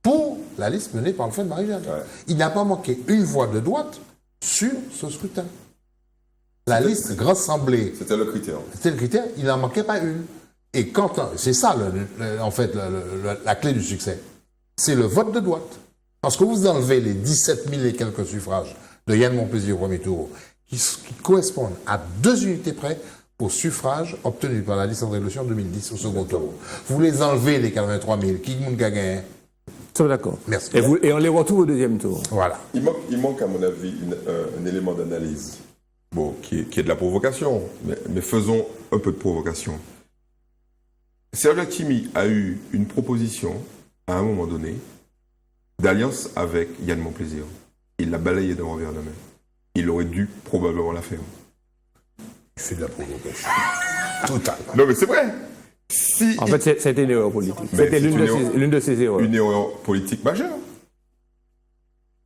Speaker 3: pour la liste menée par le fait de Marie-Jeanne. Ouais. Il n'a pas manqué une voix de droite sur ce scrutin. La liste rassemblée.
Speaker 4: C'était le critère.
Speaker 3: C'était le critère, il n'en manquait pas une. Et c'est ça, en fait, la clé du succès. C'est le vote de droite. Parce que vous enlevez les 17 000 et quelques suffrages de Yann Monplaisir au premier tour, qui correspondent à 2 unités près au suffrage obtenu par la liste en révolution en 2010 au second tour. Vous les enlevez, les 83 000, qui nous gagne?
Speaker 1: Sommes d'accord.
Speaker 3: Merci.
Speaker 1: Et on les retrouve au deuxième tour.
Speaker 3: Voilà.
Speaker 4: Il manque à mon avis, un élément d'analyse. Bon, qui est de la provocation, mais faisons un peu de provocation. Serge Letchimy a eu une proposition, à un moment donné, d'alliance avec Yann Monplaisir. Il l'a balayé d'un revers de main. Il aurait dû probablement la faire.
Speaker 3: Il fait de la provocation. Total.
Speaker 4: Non, mais c'est vrai.
Speaker 1: En fait, c'était une erreur politique. C'était l'une de ces erreurs.
Speaker 4: Une erreur politique majeure.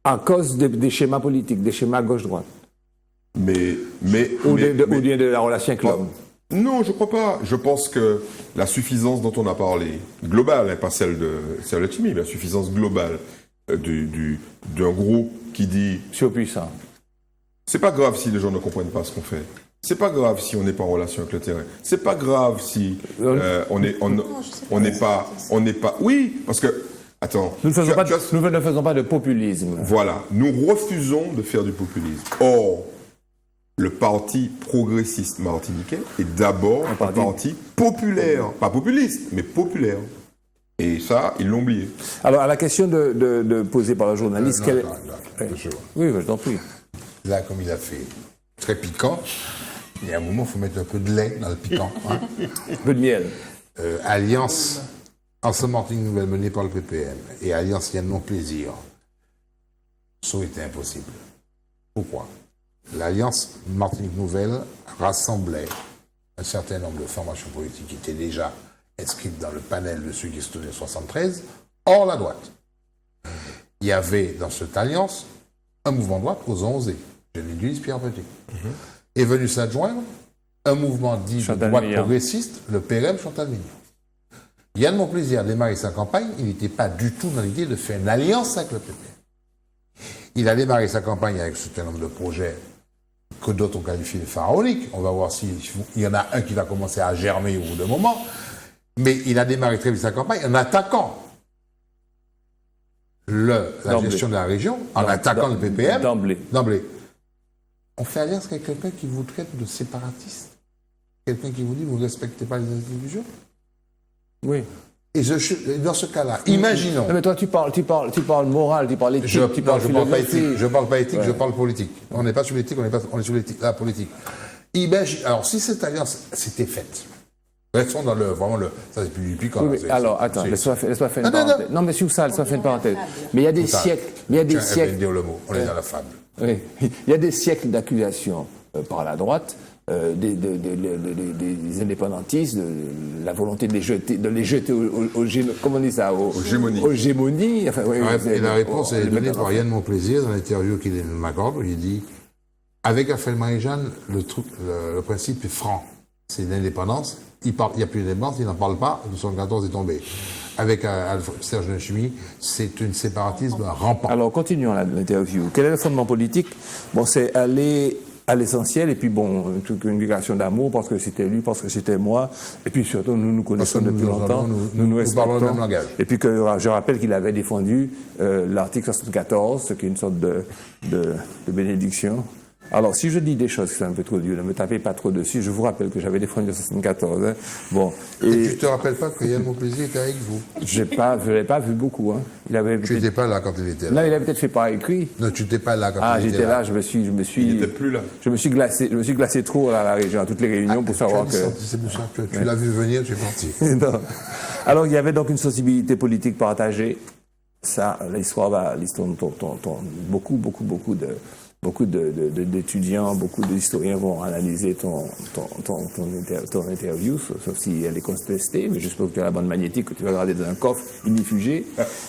Speaker 1: À cause des schémas politiques, des schémas gauche-droite. Ou bien de la relation avec l'homme.
Speaker 4: Non, je crois pas. Je pense que la suffisance dont on a parlé, globale, pas celle de Serge Letchimy, la suffisance globale d'un groupe qui dit...
Speaker 1: Surpuissant.
Speaker 4: C'est pas grave si les gens ne comprennent pas ce qu'on fait. C'est pas grave si on n'est pas en relation avec le terrain. C'est pas grave si on n'est pas... Oui, parce que... Attends.
Speaker 1: Nous ne faisons pas de populisme.
Speaker 4: Voilà. Nous refusons de faire du populisme. Or, le parti progressiste martiniquais est d'abord un parti populaire. Pas populiste, mais populaire. Et ça, ils l'ont oublié.
Speaker 1: Alors, à la question posée par le journaliste... Oui, je t'en prie.
Speaker 3: Là, comme il a fait très piquant, il y a un moment, il faut mettre un peu de lait dans le piquant. Hein.
Speaker 1: Un peu de miel.
Speaker 3: Alliance Ensemble Martinique Nouvelle menée par le PPM et Alliance Yann Monplaisir, ça aurait été impossible. Pourquoi? L'Alliance Martinique Nouvelle rassemblait un certain nombre de formations politiques qui étaient déjà inscrites dans le panel de ceux qui se tenaient en 73, hors la droite. Il y avait dans cette alliance un mouvement de droite aux 11 Genédus Pierre Petit. Est venu s'adjoindre un mouvement dit de droite progressiste, le PRM Chantal Mignon. Yann Monplaisir a démarré sa campagne, il n'était pas du tout dans l'idée de faire une alliance avec le PPM. Il a démarré sa campagne avec un certain nombre de projets que d'autres ont qualifiés de pharaoniques. On va voir s'il y en a un qui va commencer à germer au bout d'un moment. Mais il a démarré très vite sa campagne en attaquant la gestion de la région, en attaquant le PPM. D'emblée. On fait alliance avec quelqu'un qui vous traite de séparatiste. Quelqu'un qui vous dit, vous ne respectez pas les institutions.
Speaker 1: Oui.
Speaker 3: Et dans ce cas-là, imaginons...
Speaker 1: Non, mais toi, tu parles moral, tu parles éthique, tu parles philosophie.
Speaker 3: Je parle pas éthique, je parle politique. On n'est pas sur l'éthique, on est sur la politique. Alors, si cette alliance s'était faite, restons dans ça c'est plus du piquant.
Speaker 1: Oui, alors, attends, laisse-moi faire une parenthèse. Non, mais sur ça, laisse-moi faire une parenthèse. Mais il y a des siècles...
Speaker 3: dire le mot, on est dans la fable.
Speaker 1: Oui. Il y a des siècles d'accusations par la droite, des indépendantistes, de la volonté de les jeter comment on dit ça, aux gémonies. Enfin,
Speaker 3: et la réponse est donnée par Yann Monplaisir dans l'interview qu'il m'accorde, où il dit avec Raphaël Marie-Jeanne, le principe est franc, c'est l'indépendance. Il n'y a plus d'indépendance, il n'en parle pas, 1914 est tombé. Avec Serge Letchimy, c'est un séparatisme rampant.
Speaker 1: Alors, continuons l'interview. Quel est le fondement politique? Bon, c'est aller à l'essentiel, et puis bon, une déclaration d'amour, parce que c'était lui, parce que c'était moi, et puis surtout, nous nous connaissons depuis longtemps, nous
Speaker 3: parlons le même langage.
Speaker 1: Et puis que je rappelle qu'il avait défendu l'article 74, ce qui est une sorte de bénédiction. Alors, si je dis des choses qui sont un peu trop dures, ne me tapez pas trop dessus, je vous rappelle que j'avais défendu 74. Hein. Bon.
Speaker 3: Et tu te rappelles pas que Yann Monplaisir était avec vous?
Speaker 1: Je l'ai pas vu beaucoup. Hein.
Speaker 3: Tu n'étais pas là quand il était là.
Speaker 1: Là, il a peut-être fait par écrit.
Speaker 3: Non, tu n'étais pas là quand il était là.
Speaker 1: J'étais là, je me suis.
Speaker 4: Il n'était plus là.
Speaker 1: Je me suis glacé trop à la région, à toutes les réunions pour savoir que.
Speaker 3: Tu l'as vu venir, tu es parti.
Speaker 1: Non. Alors, il y avait donc une sensibilité politique partagée. Ça, l'histoire beaucoup d'étudiants, beaucoup d'historiens vont analyser ton interview, sauf si elle est contestée, mais juste pour que tu as la bande magnétique que tu vas garder dans un coffre inifugé.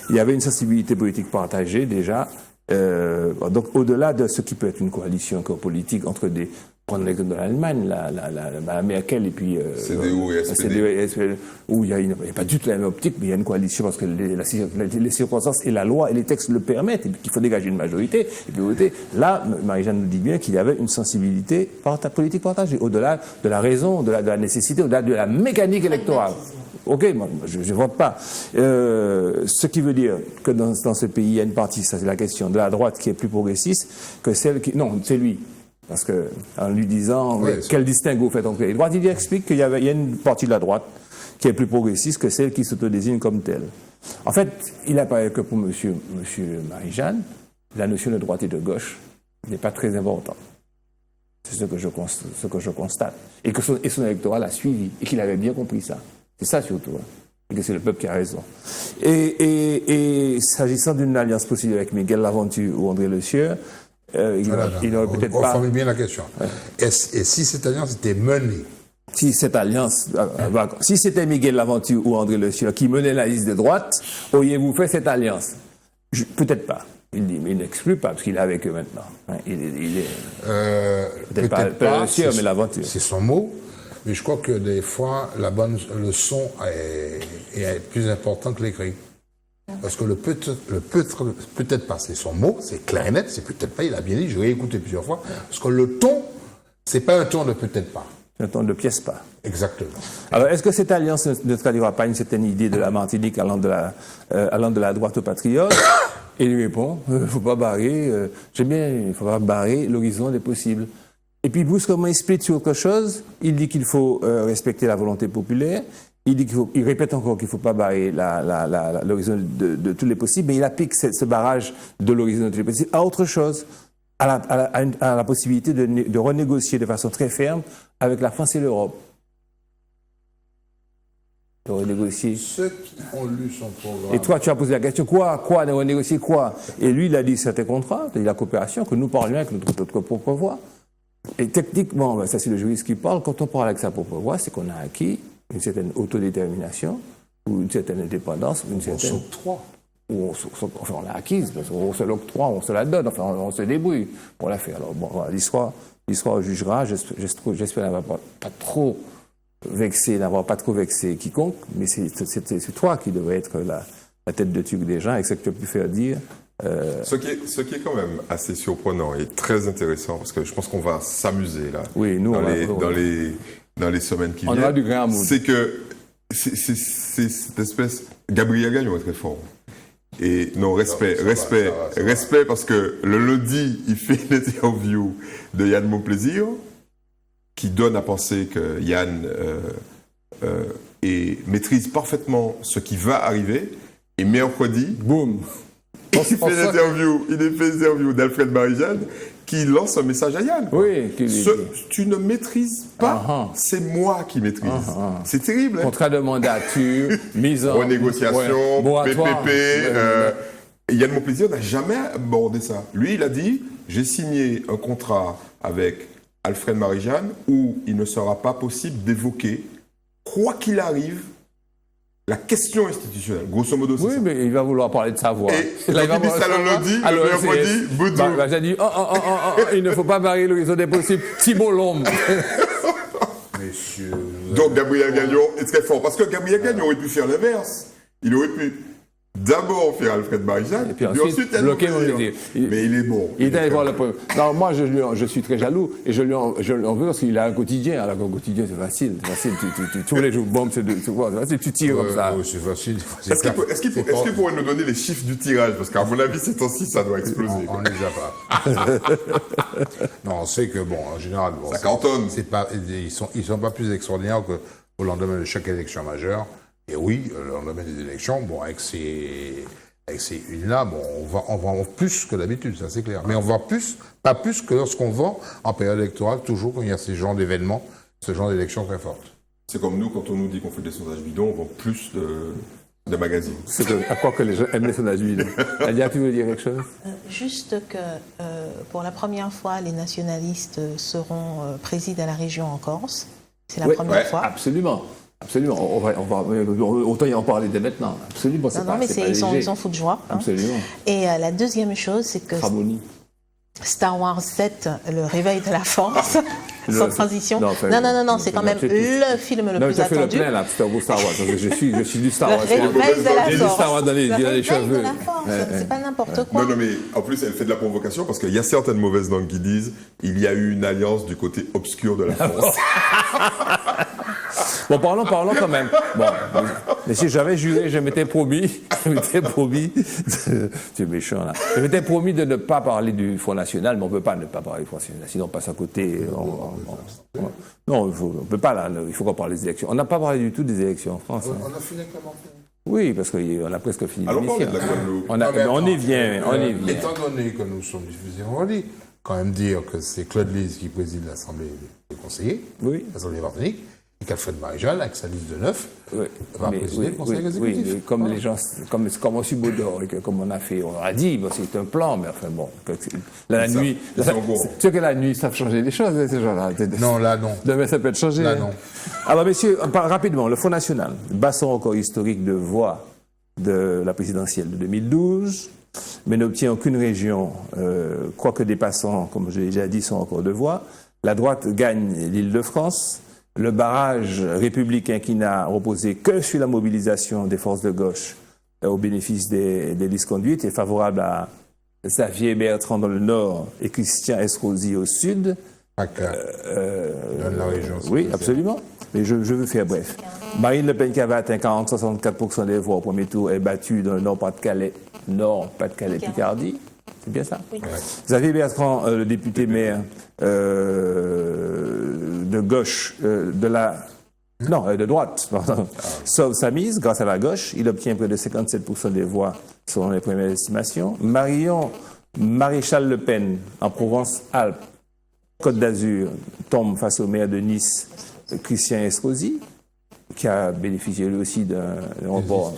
Speaker 1: Il y avait une sensibilité politique partagée déjà. Donc au-delà de ce qui peut être une coalition politique entre des Prendre l'exemple de l'Allemagne, la Merkel et puis
Speaker 4: CDU et SPD.
Speaker 1: CDU et SPD, où il n'y a pas du tout la même optique, mais il y a une coalition parce que les circonstances et la loi et les textes le permettent, et qu'il faut dégager une majorité. Et puis, là, Marie-Jeanne nous dit bien qu'il y avait une sensibilité politique partagée, au-delà de la raison, de la nécessité, au-delà de la mécanique électorale. Ok, moi, je ne vote pas. Ce qui veut dire que dans ce pays, il y a une partie, ça c'est la question, de la droite qui est plus progressiste que celle qui... Non, c'est lui. Parce que, en lui disant, quel distinguo fait entre les droites, il explique qu'il y a une partie de la droite qui est plus progressiste que celle qui s'autodésigne comme telle. En fait, il apparaît que pour monsieur Marie-Jeanne, la notion de droite et de gauche n'est pas très importante. C'est ce que je constate. Et que son électorat l'a suivi, et qu'il avait bien compris ça. C'est ça surtout. Hein. Et que c'est le peuple qui a raison. Et s'agissant d'une alliance possible avec Miguel Laventure ou André Le Sieur, il n'aurait peut-être pas...
Speaker 3: On formule bien la question. Ouais. Et si cette alliance était menée?
Speaker 1: Si cette alliance... si c'était Miguel Laventure ou André Le Sieur qui menait la liste de droite, auriez-vous fait cette alliance? Peut-être pas. Il dit, mais il n'exclut pas, parce qu'il est avec eux maintenant. Il est peut-être pas Le Sieur, mais Laventure.
Speaker 3: C'est son mot, mais je crois que des fois, le son est plus important que l'écrit. Parce que le peut-être pas, c'est son mot, c'est clair et net, c'est peut-être pas, il a bien dit, je l'ai écouté plusieurs fois, parce que le ton, c'est pas un ton de peut-être pas.
Speaker 1: C'est un ton de pièce pas.
Speaker 3: Exactement.
Speaker 1: Alors, est-ce que cette alliance ne traduira pas une certaine idée de la Martinique allant de la droite aux patriotes? Et il répond, faut pas barrer, il faut pas barrer l'horizon des possibles. Et puis, brusquement, il split sur autre chose, il dit qu'il faut respecter la volonté populaire. Il répète encore qu'il ne faut pas barrer l'horizon de tous les possibles, mais il applique ce barrage de l'horizon de tous les possibles à autre chose, à la possibilité de renégocier de façon très ferme avec la France et l'Europe. De renégocier.
Speaker 3: Ceux qui ont lu son programme.
Speaker 1: Et toi, tu as posé la question, quoi, de renégocier quoi? Et lui, il a dit certains contrats, il y a la coopération, que nous parlions avec notre propre voix. Et techniquement, ça c'est le juriste qui parle, quand on parle avec sa propre voix, c'est qu'on a acquis une certaine autodétermination, ou une certaine indépendance, ou une certaine...
Speaker 3: On s'octroie.
Speaker 1: Enfin, on l'a acquise, parce qu'on se l'octroie, on se la donne, enfin, on se débrouille pour la faire. Alors, bon, voilà, l'histoire jugera, j'espère n'avoir pas trop vexé quiconque, mais c'est toi qui devrais être la tête de tuque des gens, et ce que tu as pu faire dire...
Speaker 4: Ce qui est quand même assez surprenant et très intéressant, parce que je pense qu'on va s'amuser là,
Speaker 1: oui, nous,
Speaker 4: dans les semaines qui viennent.
Speaker 1: On aura du grain à moudre.
Speaker 4: C'est que c'est cette espèce... Gabriel Gagnon est très fort. Et non, respect, parce que le lundi, il fait une interview de Yann Monplaisir, qui donne à penser que Yann maîtrise parfaitement ce qui va arriver, et mercredi, boum, il fait l'interview d'Alfred Marie-Jeanne qui lance un message à Yann.
Speaker 1: Oui.
Speaker 4: Tu ne maîtrises pas, c'est moi qui maîtrise. C'est terrible. Hein?
Speaker 1: Contrat de mandature, mise en...
Speaker 4: renégociation, PPP. Yann Monplaisir n'a jamais abordé ça. Lui, il a dit, j'ai signé un contrat avec Alfred Marie-Jeanne où il ne sera pas possible d'évoquer, quoi qu'il arrive, la question institutionnelle, grosso modo, c'est ça.
Speaker 1: Oui, mais il va vouloir parler de sa voix.
Speaker 4: Et là, il va dit ça le lundi, le mercredi, boudou.
Speaker 1: J'ai dit, il ne faut pas barrer l'horizon des possibles. Thibault Lombe.
Speaker 3: Messieurs.
Speaker 4: Donc, Gabriel Gagnon est très fort. Parce que Gabriel Gagnon aurait pu faire l'inverse. Il aurait pu d'abord faire Alfred Marie-Jeanne,
Speaker 1: et puis ensuite bloquer mon désir.
Speaker 4: Mais il est bon.
Speaker 1: Il est allé voir le premier. Non, moi, je suis très jaloux et je lui en veux parce qu'il a un quotidien. Alors, un quotidien, c'est facile. Tous les jours, bombes, tu tires comme ça.
Speaker 3: Oui, c'est facile.
Speaker 4: Est-ce qu'il pourrait nous donner les chiffres du tirage? Parce qu'à mon avis, ces temps-ci, ça doit exploser.
Speaker 3: On les a pas. Non, on sait que, bon, en général,
Speaker 4: ça cantonne.
Speaker 3: Ils sont pas plus extraordinaires qu'au lendemain de chaque élection majeure. Et oui, le lendemain des élections, bon, avec ces unes-là, bon, on vend plus que d'habitude, ça c'est clair. Mais on vend pas plus que lorsqu'on vend en période électorale, toujours quand il y a ce genre d'événements, ce genre d'élections très fortes.
Speaker 4: C'est comme nous, quand on nous dit qu'on fait des sondages bidons, on vend plus de magazines.
Speaker 1: C'est à quoi que les gens aiment les sondages bidons. Alia, tu veux dire quelque chose?
Speaker 2: Juste que pour la première fois, les nationalistes président à la région en Corse. C'est la première fois.
Speaker 1: Absolument. Absolument, on va autant y en parler dès maintenant. Absolument,
Speaker 2: mais ils sont fous de joie.
Speaker 1: Absolument.
Speaker 2: Et la deuxième chose, c'est que...
Speaker 1: Cramonie.
Speaker 2: Star Wars 7, le réveil de la force, sans transition.
Speaker 1: Non,
Speaker 2: C'est quand même le film le plus
Speaker 1: tu as fait
Speaker 2: attendu.
Speaker 1: le plein là, Star Wars. Je suis du Star Wars.
Speaker 2: Le réveil de la
Speaker 1: J'ai du
Speaker 2: force.
Speaker 1: Star Wars dans les cheveux.
Speaker 2: De la force, c'est pas n'importe quoi.
Speaker 4: Non, mais en plus, elle fait de la provocation parce qu'il y a certaines mauvaises langues qui disent il y a eu une alliance du côté obscur de la force.
Speaker 1: Bon, parlons quand même. Bon, mais si j'avais juré, je m'étais promis, tu es méchant là, je m'étais promis de ne pas parler du Front National, mais on ne peut pas ne pas parler du Front National, sinon on passe à côté. Non, on ne peut pas là, il faut qu'on parle des élections. On n'a pas parlé du tout des élections en France.
Speaker 3: On a fini comment?
Speaker 1: Oui, parce qu'on a presque fini
Speaker 4: Alors,
Speaker 1: l'émission.
Speaker 4: on parle de la Guadeloupe.
Speaker 1: On y vient.
Speaker 3: Étant donné que nous sommes diffusés en ligne, quand même dire que c'est Claude Lise qui préside l'Assemblée des conseillers,
Speaker 1: Oui.
Speaker 3: l'Assemblée Martinique, et qu'Alfred Maréchal, avec sa liste de 9,
Speaker 1: Oui,
Speaker 3: va présider le conseil exécutif.
Speaker 1: mais comme les gens, comme au Subodor, et que comme on a fait, on a dit, bon, c'est un plan, mais enfin bon, la nuit, tu sais que la nuit, ça fait changer les choses, ces gens-là.
Speaker 3: Non, là, non.
Speaker 1: Demain, ça peut être changé.
Speaker 3: Là, non.
Speaker 1: Alors, messieurs, rapidement, le Front National, bat son record historique de voix de la présidentielle de 2012, mais n'obtient aucune région, quoique dépassant, comme je l'ai déjà dit, son record de voix. La droite gagne l'Île-de-France. Le barrage républicain qui n'a reposé que sur la mobilisation des forces de gauche au bénéfice des listes conduites est favorable à Xavier Bertrand dans le nord et Christian Estrosi au sud.
Speaker 3: Dans la région.
Speaker 1: Oui, absolument. Mais je veux faire bref. Marine Le Pen qui avait atteint 40-64% des voix au premier tour est battue dans le Nord-Pas-de-Calais, Picardie. C'est bien ça?
Speaker 2: Oui.
Speaker 3: Ouais.
Speaker 1: Xavier Bertrand, le député maire de gauche, de droite, pardon, sauve sa mise grâce à la gauche. Il obtient près de 57% des voix selon les premières estimations. Marion Maréchal Le Pen, en Provence-Alpes, Côte d'Azur, tombe face au maire de Nice, Christian Estrosi, qui a bénéficié lui aussi d'un report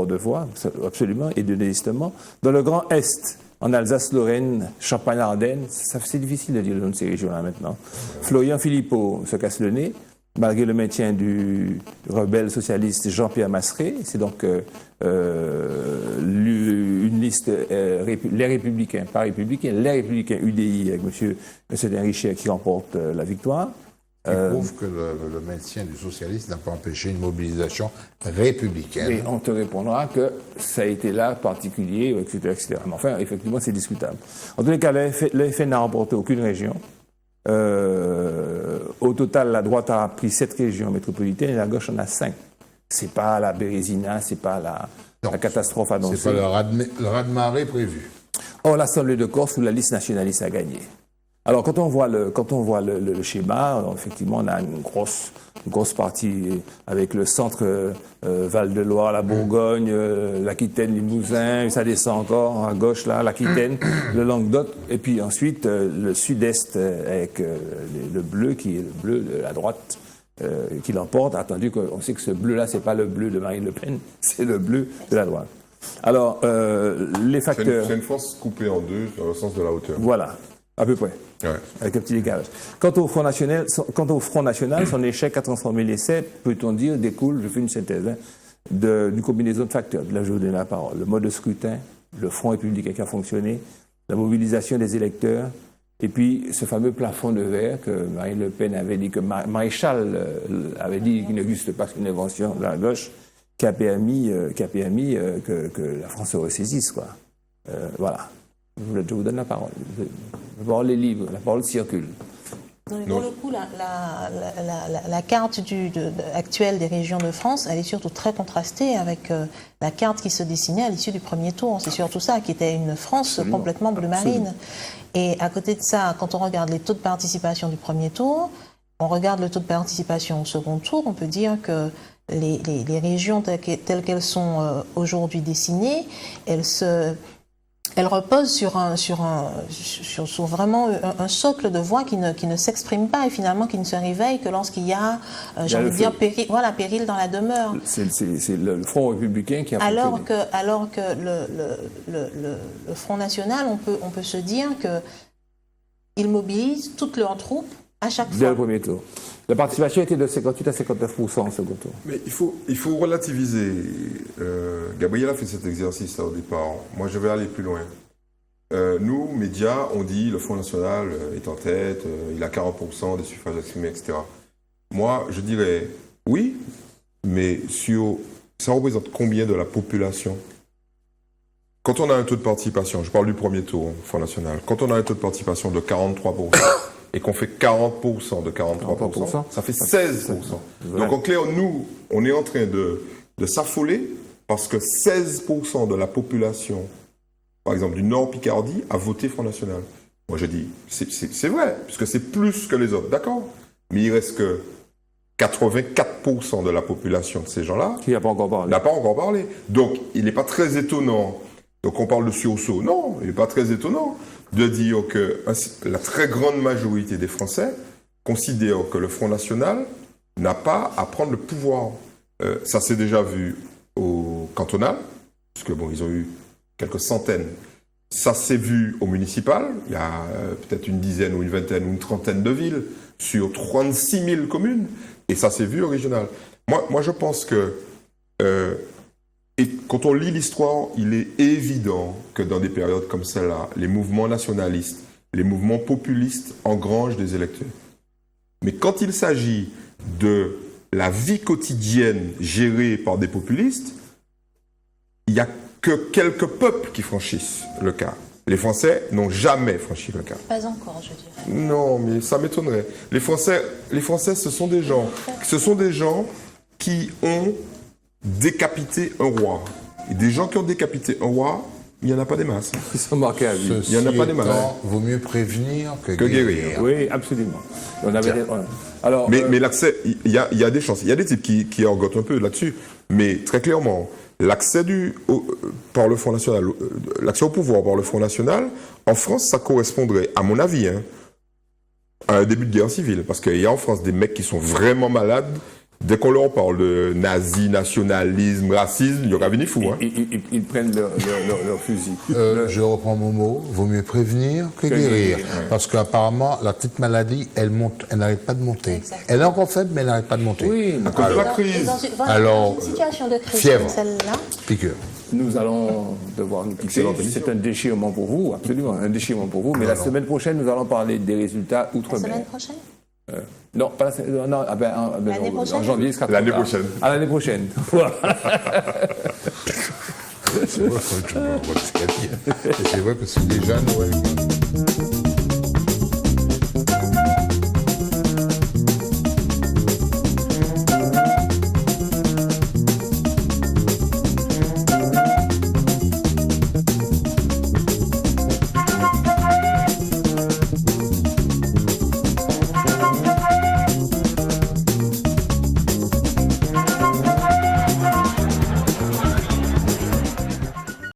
Speaker 1: de voix, absolument, et de désistement. Dans le Grand Est, en Alsace-Lorraine, Champagne-Ardenne, c'est difficile de dire le nom de ces régions-là maintenant. Florian Philippot se casse le nez, malgré le maintien du rebelle socialiste Jean-Pierre Masseret. C'est donc une liste, les Républicains, pas Républicains, les Républicains UDI avec M. Richer qui remporte la victoire.
Speaker 3: Il prouve que le maintien du socialiste n'a pas empêché une mobilisation républicaine.
Speaker 1: Et on te répondra que ça a été là particulier, etc., etc. Mais enfin, effectivement, c'est discutable. En tous les cas, le FN n'a remporté aucune région. Au total, la droite a pris 7 régions métropolitaines et la gauche en a 5. C'est pas la Bérésina, c'est pas la catastrophe annoncée.
Speaker 3: C'est pas le raz-de-marée prévu.
Speaker 1: Or, l'Assemblée de Corse, où la liste nationaliste a gagné. Alors, quand on voit le schéma, alors, effectivement, on a une grosse partie avec le centre Val-de-Loire, la Bourgogne, l'Aquitaine, Limousin, ça descend encore à gauche, là, l'Aquitaine, le Languedoc, et puis ensuite le sud-est avec le bleu, qui est le bleu de la droite, qui l'emporte, attendu qu'on sait que ce bleu-là, c'est pas le bleu de Marine Le Pen, c'est le bleu de la droite. Alors, les facteurs...
Speaker 4: C'est une France coupée en deux dans le sens de la hauteur.
Speaker 1: Voilà. À peu près,
Speaker 4: ouais.
Speaker 1: Avec un petit décalage. Quant au Front National, son échec à transformer l'essai, peut-on dire, découle, je fais une synthèse, d'une combinaison de facteurs. Là, je vous donne la parole. Le mode de scrutin, le Front républicain qui a fonctionné, la mobilisation des électeurs, et puis ce fameux plafond de verre que Marine Le Pen avait dit, que Maréchal avait dit qu'il n'existe pas qu'une invention de la gauche, qui a permis que la France se ressaisisse, quoi. Voilà. Je vous donne la parole. La parole est libre, la parole circule.
Speaker 2: Pour le coup, la carte actuelle des régions de France, elle est surtout très contrastée avec la carte qui se dessinait à l'issue du premier tour. C'est surtout ça, qui était une France complètement bleu marine. Et à côté de ça, quand on regarde les taux de participation du premier tour, on regarde le taux de participation au second tour, on peut dire que les régions telles qu'elles sont aujourd'hui dessinées, elles reposent sur vraiment un socle de voix qui ne s'exprime pas et finalement qui ne se réveille que lorsqu'il y a, j'ai envie de dire, péril dans la demeure.
Speaker 1: C'est le Front républicain qui a
Speaker 2: alors que le Front National, on peut se dire qu'ils mobilisent toutes leurs troupes à chaque fois.
Speaker 1: Dès le premier tour. La participation était de 58 à 59% au second tour.
Speaker 4: Mais il faut relativiser. Gabriel a fait cet exercice là, au départ. Moi, je vais aller plus loin. nous, médias, on dit le Front National est en tête, il a 40% des suffrages exprimés, etc. Moi, je dirais oui, mais ça représente combien de la population? Quand on a un taux de participation, je parle du premier tour, Front National, quand on a un taux de participation de 43% et qu'on fait 40% de 43%, ça fait 16%. Donc en clair, nous, on est en train de s'affoler parce que 16% de la population, par exemple du Nord Picardie, a voté Front National. Moi je dis, c'est vrai, puisque c'est plus que les autres, d'accord, mais il reste que 84% de la population de ces gens-là
Speaker 1: qui n'a pas encore
Speaker 4: parlé. Donc il n'est pas très étonnant. Donc on parle de sursaut. Non, il n'est pas très étonnant de dire que la très grande majorité des Français considèrent que le Front National n'a pas à prendre le pouvoir. Ça s'est déjà vu au cantonal, parce que bon, ils ont eu quelques centaines. Ça s'est vu au municipal, il y a peut-être une dizaine ou une vingtaine ou une trentaine de villes sur 36 000 communes, et ça s'est vu au régional. Moi je pense que et quand on lit l'histoire, il est évident que dans des périodes comme celle-là, les mouvements nationalistes, les mouvements populistes engrangent des électeurs. Mais quand il s'agit de la vie quotidienne gérée par des populistes, il n'y a que quelques peuples qui franchissent le cap. Les Français n'ont jamais franchi le cap.
Speaker 2: Pas encore, je dirais.
Speaker 4: Non, mais ça m'étonnerait. Les Français, ce sont des gens qui ont décapité un roi. Et des gens qui ont décapité un roi, il n'y en a pas des masses.
Speaker 1: Ils sont marqués à vie.
Speaker 3: Il n'y en a pas des masses. Vaut mieux prévenir que guérir.
Speaker 1: Oui, absolument.
Speaker 4: Mais l'accès, il y a des chances. Il y a des types qui ergotent un peu là-dessus. Mais très clairement, l'accès par le Front National, l'accès au pouvoir par le Front National, en France, ça correspondrait, à mon avis, à un début de guerre civile. Parce qu'il y a en France des mecs qui sont vraiment malades. Dès qu'on leur parle de nazi, nationalisme, racisme, il y aura venu fou.
Speaker 1: Ils prennent leur fusil.
Speaker 3: Je reprends mon mot, vaut mieux prévenir que guérir. Parce qu'apparemment, la petite maladie, elle monte, elle n'arrête pas de monter.
Speaker 2: Exactement.
Speaker 3: Elle est encore faible, mais elle n'arrête pas de monter.
Speaker 1: Oui,
Speaker 4: à cause de la crise.
Speaker 3: Alors,
Speaker 2: dans une situation de crise
Speaker 3: fièvre.
Speaker 2: comme celle-là,
Speaker 3: Piqûre.
Speaker 1: nous allons devoir nous quitter. C'est un déchirement pour vous, absolument, un déchirement pour vous. Mais la semaine prochaine, nous allons parler des résultats
Speaker 2: la
Speaker 1: outre-mer.
Speaker 2: semaine prochaine.
Speaker 1: Non, pas la semaine. Non,
Speaker 2: L'année prochaine.
Speaker 1: En janvier, ce sera
Speaker 4: L'année
Speaker 1: trop tard.
Speaker 4: prochaine.
Speaker 1: À l'année prochaine. Voilà.
Speaker 3: C'est vrai que c'est déjà Noël.